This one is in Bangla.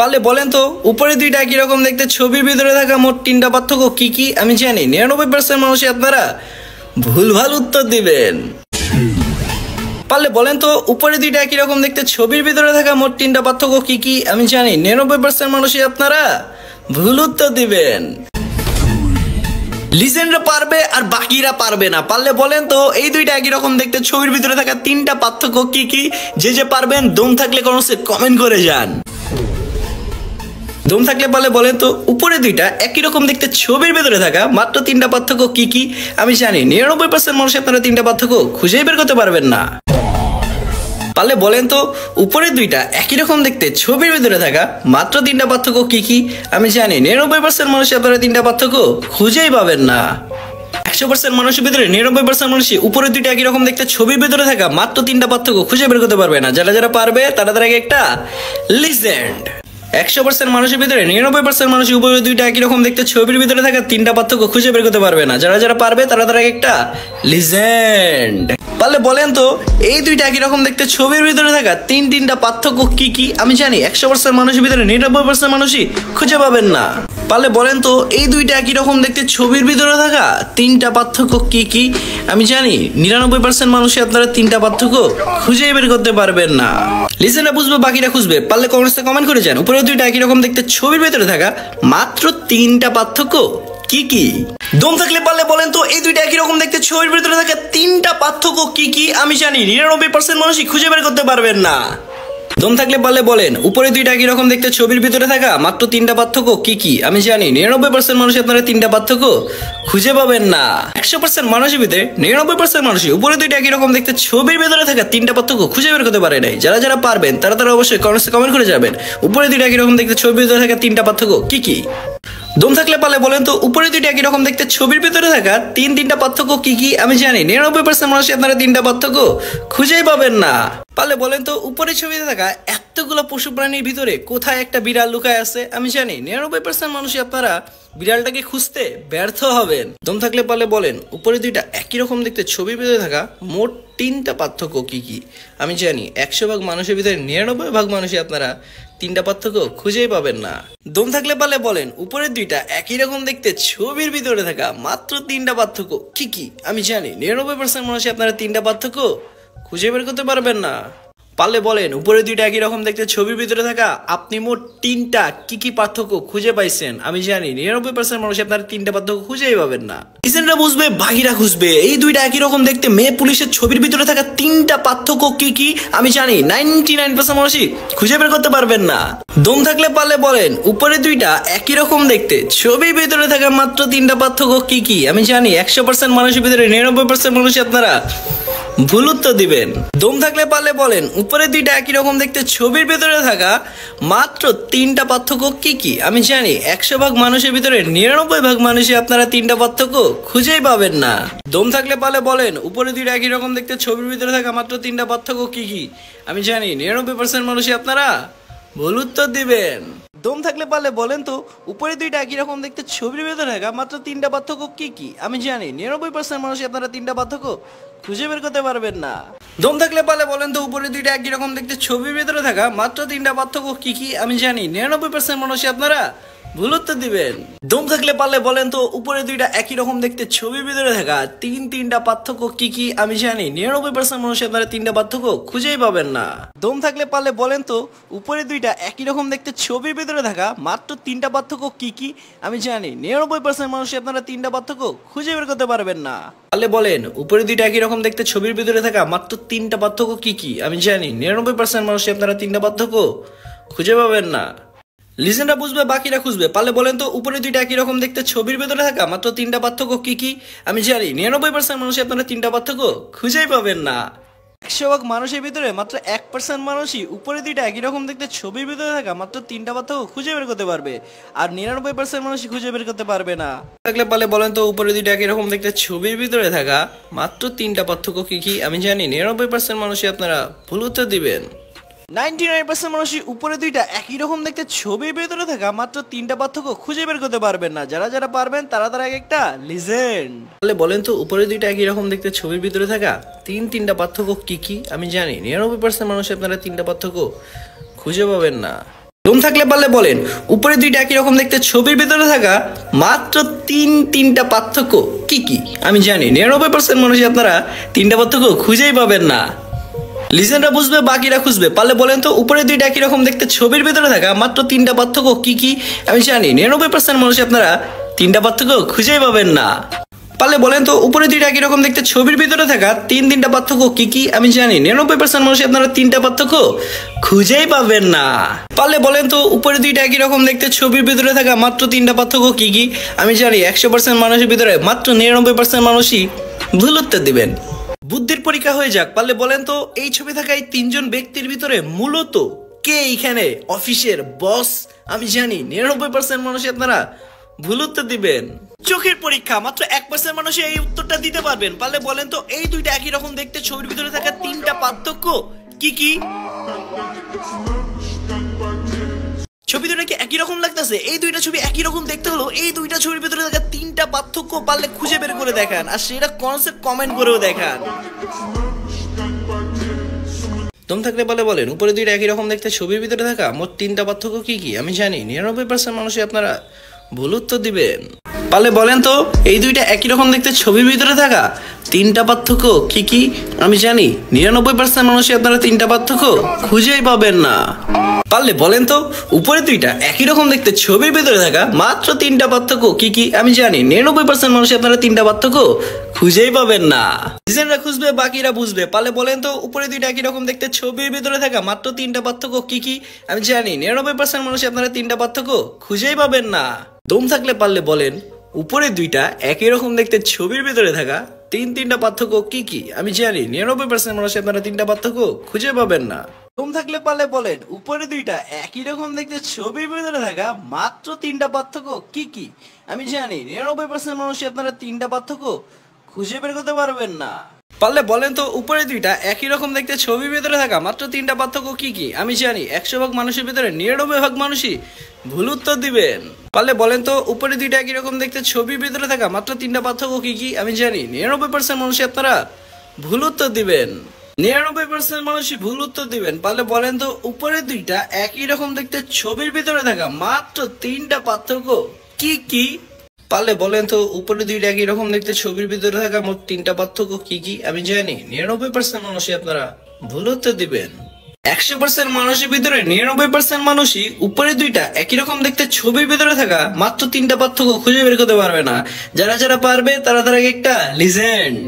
পারলে বলেন তো উপরে দুইটা একই রকম দেখতে ছবির ভিতরে থাকা মোট তিনটা পার্থক্য কি কি? আমি জানি 99% মানুষই আপনারা ভুলভাল উত্তর দিবেন। পারলে বলেন তো উপরে দুইটা একই রকম দেখতে ছবির ভিতরে থাকা মোট তিনটা পার্থক্য কি কি? আমি জানি 99% মানুষই আপনারা ভুল উত্তর দিবেন। লিজেন্ডরা পারবে আর বাকিরা পারবে না। পারলে বলেন তো এই দুইটা একই রকম দেখতে ছবির ভিতরে থাকা তিনটা পার্থক্য কি কি? যে পারবেন দম থাকলে কমেন্ট করে যান। দম থাকলে পারলে বলেন তো উপরে দুইটা একই রকম দেখতে ছবির ভিতরে থাকা মাত্র তিনটা পার্থক্য কি কি? আমি জানি 99% মানুষ আপনারা তিনটা পার্থক্য খুঁজেই বের করতে পারবেন না। পারলে বলেন তো উপরে দুইটা একই রকম দেখতে ছবির ভিতরে থাকা মাত্র তিনটা পার্থক্য কি কি? আমি জানি 99% মানুষ আপনারা তিনটা পার্থক্য খুঁজেই পাবেন না। 100% মানুষের ভিতরে 99% মানুষই উপরে দুইটা একই রকম দেখতে ছবির ভিতরে থাকা মাত্র তিনটা পার্থক্য খুঁজে বের করতে পারবে না। যারা পারবে তারা আগে একটা লিজেন্ড। 100% মানুষের ভিতরে 99% মানুষ উপরে দুইটা একই রকম দেখতে ছবির ভিতরে থাকা তিনটা পার্থক্য খুঁজে বের করতে পারবে না। যারা পারবে তারা আগে একটা লিজেন্ড। পারলে বলেন তো এই দুইটা একই রকম দেখতে ছবির ভিতরে থাকা তিনটা পার্থক্য কি কি? আমি জানি 100% মানুষের ভিতরে 99% মানুষই খুঁজে পাবেন না। পারলে বলেন তো এই দুইটা একই রকম দেখতে ছবির ভিতরে থাকা তিনটা পার্থক্য কি কি? আমি জানি 99% মানুষই আপনারা তিনটা পার্থক্য খুঁজেই বের করতে পারবেন না। লিজেন্ডরা বুঝবে বাকিরা খুঁজবে। পারলে কমেন্ট করে যান উপরে দুইটা একই রকম দেখতে ছবির ভিতরে থাকা মাত্র তিনটা পার্থক্য কি কি? দম থাকলে পারলে বলেন তো এই দুইটা একই রকম দেখতে ছবির ভিতরে থাকা তিনটা পার্থক্য কি কি? আমি জানি 99% মানুষই খুঁজে বের করতে পারবেন না। দম থাকলে পারলে বলেন উপরে দুইটা একই রকম দেখতে ছবির ভিতরে থাকা মাত্র তিনটা পার্থক্য কি কি? আমি জানি 99% মানুষ আপনারা তিনটা পার্থক্য খুঁজে পাবেন না। 100% মানুষের ভিতরে 99% মানুষই উপরে দুইটা একই রকম দেখতে ছবির ভিতরে থাকা তিনটা পার্থক্য খুঁজে বের করতে পারে নাই। যারা পারবেন তারা অবশ্যই কমেন্ট করে যাবেন উপরে দুইটা একই রকম দেখতে ছবির ভিতরে থাকা তিনটা পার্থক্য কি কি? দম থাকলে পারলে বলেন তো উপরে দুইটা একই রকম দেখতে ছবির ভিতরে থাকা তিনটা পার্থক্য কি কি? আমি জানি 99% মানুষ আপনারা তিনটা পার্থক্য খুঁজেই পাবেন না। পারলে বলেন তো উপরে ছবিতে থাকা এতগুলো পশু প্রাণীর ভিতরে কোথায় একটা বিড়াল লুকায় আছে? আমি জানি 99% মানুষই আপনারা বিড়ালটাকে খুঁজতে ব্যর্থ হবেন। দম থাকলে পারলে বলেন উপরে দুইটা একই রকম দেখতে ছবির ভিতরে থাকা মোট তিনটা পার্থক্য কি কি? আমি জানি 100 ভাগ মানুষের ভিতরে 99 ভাগ মানুষই আপনারা তিনটা পার্থক্য খুঁজেই পাবেন না। দম থাকলে পারলে বলেন উপরের দুইটা একই রকম দেখতে ছবির ভিতরে থাকা মাত্র তিনটা পার্থক্য কি কি? আমি জানি 99% মানুষ আপনারা তিনটা পার্থক্য খুঁজে বের করতে পারবেন না। পারলে বলেন উপরে দুইটা একই রকম দেখতে ছবির ভিতরে থাকা আপনি মোট তিনটা কি পার্থক্য খুঁজে পাইছেন? আমি জানি 99% মানুষ আপনারা তিনটা পার্থক্য খুঁজেই পাবেন না। লিজেন্ডরা বুঝবে বাকিরা খুঁজবে এই দুইটা একই রকম দেখতে মেয়ে পুলিশের ছবির ভিতরে থাকা তিনটা পার্থক্য কি কি? আমি জানি 99% মানুষই খুঁজে বের করতে পারবেন না। দম থাকলে পারলে বলেন উপরে দুইটা একই রকম দেখতে ছবির ভিতরে থাকা মাত্র তিনটা পার্থক্য কি কি? আমি জানি 100% মানুষের ভিতরে 99% মানুষই আপনারা ভুল উত্তর দিবেন। দম থাকলে পারলে বলেন উপরে দুইটা একই রকম দেখতে ছবির ভিতরে থাকা মাত্র তিনটা পার্থক্য কি কি? আমি জানি 100 ভাগ মানুষের ভিতরে 99 ভাগ মানুষই আপনারা তিনটা পার্থক্য খুঁজেই পাবেন না। দম থাকলে পারলে বলেন উপরে দুইটা একই রকম দেখতে ছবির ভিতরে থাকা মাত্র তিনটা পার্থক্য কি কি? আমি জানি 99% মানুষই আপনারা ভুল উত্তর দিবেন। দম থাকলে পারলে বলেন তো উপরে দুইটা একই রকম দেখতে ছবির ভিতরে থাকা মাত্র তিনটা পার্থক্য কি কি? আমি জানি 99% মানুষই আপনারা তিনটা পার্থক্য খুঁজে বের করতে পারবেন না। দম থাকলে পারলে বলেন তো উপরে দুইটা একই রকম দেখতে ছবির ভিতরে থাকা মাত্র তিনটা পার্থক্য কি কি? আমি জানি 99% মানুষই আপনারা ভুল উত্তর দিবেন। দম থাকলে পারলে বলেন তো উপরে দুইটা একই রকম দেখতে ছবির ভিতরে থাকা তিনটা পার্থক্য কি কি? আমি জানি 99% মানুষ আপনারা তিনটা পার্থক্য খুঁজেই পাবেন না। দম থাকলে পারলে বলেন তো উপরে দুইটা একই রকম দেখতে ছবির ভিতরে থাকা মাত্র তিনটা পার্থক্য কি কি? আমি জানি 99% মানুষ আপনারা তিনটা পার্থক্য খুঁজে বের করতে পারবেন না। পারলে বলেন উপরে দুইটা একই রকম দেখতে ছবির ভিতরে থাকা মাত্র তিনটা পার্থক্য কি কি? আমি জানি 99% মানুষ আপনারা তিনটা পার্থক্য খুঁজে পাবেন না। লিজেন্ডরা বুঝবে বাকিরা খুঁজবে। পারলে বলেন তো উপরে দুইটা একই রকম দেখতে ছবির ভিতরে থাকা মাত্র তিনটা পার্থক্য কি কি? আমি জানি 99% মানুষ আপনারা তিনটা পার্থক্য খুঁজেই পাবেন না। 100 ভাগ মানুষের ভিতরে মাত্র 1% মানুষই উপরে দুইটা একই রকম দেখতে ছবির ভিতরে থাকা মাত্র তিনটা পার্থক্য খুঁজে বের করতে পারবে, আর 99% মানুষই খুঁজে বের করতে পারবে না। থাকলে পারলে বলেন তো উপরে দুইটা একই রকম দেখতে ছবির ভিতরে থাকা মাত্র তিনটা পার্থক্য কি কি? আমি জানি 99% মানুষই আপনারা ভুল উত্তর দিবেন। 99% মানুষই উপরে দুইটা একই রকম দেখতে ছবির ভিতরে থাকা মাত্র তিনটা পার্থক্য খুঁজে বের করতে পারবেন না। যারা পারবেন তারা একটা লিজেন্ড। তাহলে বলেন তো উপরে দুইটা একই রকম দেখতে ছবির ভিতরে থাকা তিনটা পার্থক্য কি কি? আমি জানি 99% মানুষ আপনারা তিনটা পার্থক্য খুঁজে পাবেন না। দম থাকলে পারলে বলেন উপরে দুইটা একই রকম দেখতে ছবির ভিতরে থাকা মাত্র তিনটা পার্থক্য কি কি? আমি জানি 99% মানুষই আপনারা তিনটা পার্থক্য খুঁজেই পাবেন না। লিজেন্ডরা বুঝবে, বাকিরা খুঁজবে। পারলে বলেন তো উপরে দুইটা একই রকম দেখতে ছবির ভিতরে থাকা মাত্র তিনটা পার্থক্য কি কি? আমি জানি 99% মানুষই আপনারা তিনটা পার্থক্য খুঁজেই পাবেন না। পারলে বলেন তো উপরে দুইটা একই রকম দেখতে ছবির ভিতরে থাকা তিনটা পার্থক্য কি কি? আমি জানি 99% মানুষ আপনারা তিনটা পার্থক্য খুঁজেই পাবেন না। পারলে বলেন তো উপরে দুইটা একই রকম দেখতে ছবির ভিতরে থাকা মাত্র তিনটা পার্থক্য কি কি? আমি জানি 100% মানুষের ভিতরে মাত্র 99% মানুষই ভুল উত্তর দিবেন। বুদ্ধির পরীক্ষা হয়ে যাক। পারলে বলেন তো এই ছবি থাকা এই তিনজন ব্যক্তির ভিতরে মূলত কে এইখানে অফিসের বস? আমি জানি 99% মানুষই আপনারা ভুল উত্তর দিবেন। চোখের পরীক্ষা, মাত্র 1% মানুষ এই উত্তরটা দিতে পারবেন। পারলে বলেন তো এই দুইটা একই রকম দেখতে ছবির ভিতরে থাকা তিনটা পার্থক্য কি কি? ছবি দুটো কি একই রকম লাগতেছে? এই দুইটা ছবি একই রকম দেখতে হলো এই দুইটা ছবির ভিতরে থাকা তিনটা পার্থক্য পারলে খুঁজে বের করে দেখান, আর সেটা কনসেপ্ট কমেন্ট করেও দেখান। দম থাকলে পারলে বলেন উপরে দুইটা একই রকম দেখতে ছবির ভিতরে থাকা মোট তিনটা পার্থক্য কি কি? আমি জানি 99% মানুষই আপনারা ভুল উত্তর দিবেন। পারলে বলেন তো এই দুইটা একই রকম দেখতে ছবির ভিতরে থাকা তিনটা পার্থক্য কি কি? আমি জানি 99% মানুষই আপনারা তিনটা পার্থক্য খুঁজেই পাবেন না। পারলে বলেন তো উপরে দুইটা একই রকম দেখতে ছবির ভিতরে থাকা মাত্র তিনটা পার্থক্য কি কি? আমি জানি 99% মানুষই আপনারা তিনটা পার্থক্য খুঁজেই পাবেন না। লিজেন্ডরা খুঁজবে, বাকিরা বুঝবে। পারলে বলেন তো উপরে দুইটা একই রকম দেখতে ছবির ভিতরে থাকা মাত্র তিনটা পার্থক্য কি কি? আমি জানি 99% মানুষই আপনারা তিনটা পার্থক্য খুঁজেই পাবেন না। দম থাকলে পারলে বলেন উপরে দুইটা একই রকম দেখতে ছবির ভিতরে থাকা তিনটা পার্থক্য কি কি? আমি জানি 99% মানুষ আপনারা তিনটা পার্থক্য খুঁজে পাবেন না। দম থাকলে পারলে বলেন উপরে দুইটা একই রকম দেখতে ছবির ভিতরে থাকা মাত্র তিনটা পার্থক্য কি কি? আমি জানি 99% মানুষ আপনারা তিনটা পার্থক্য খুঁজে বের করতে পারবেন না। পারলে বলেন তো উপরে দুইটা একই রকম দেখতে ছবির ভিতরে থাকা মাত্র তিনটা পার্থক্য কি কি? আমি জানি 100 ভাগ মানুষের ভিতরে 99 ভাগ মানুষই ভুল উত্তর দিবেন। পারলে বলেন তো উপরে দুইটা একই রকম দেখতে ছবির ভিতরে থাকা মাত্র তিনটা পার্থক্য কি কি? আমি জানি 99% মানুষই আপনারা ভুল উত্তর দিবেন। 99% মানুষই ভুল উত্তর দিবেন। পারলে বলেন তো উপরে দুইটা একই রকম দেখতে ছবির ভিতরে থাকা মাত্র তিনটা পার্থক্য কি কি? পারলে বলেন তো উপরে দুইটা একই রকম দেখতে ছবির ভিতরে থাকা মোট তিনটা পার্থক্য কি কি? আমি জানি 99% মানুষই আপনারা ভুল উত্তর দিবেন। 100% মানুষের ভিতরে 99% মানুষই উপরে দুইটা একই রকম দেখতে ছবির ভিতরে থাকা মাত্র তিনটা পার্থক্য খুঁজে বের করতে পারবে না। যারা যারা পারবে তারা একটা লিজেন্ড।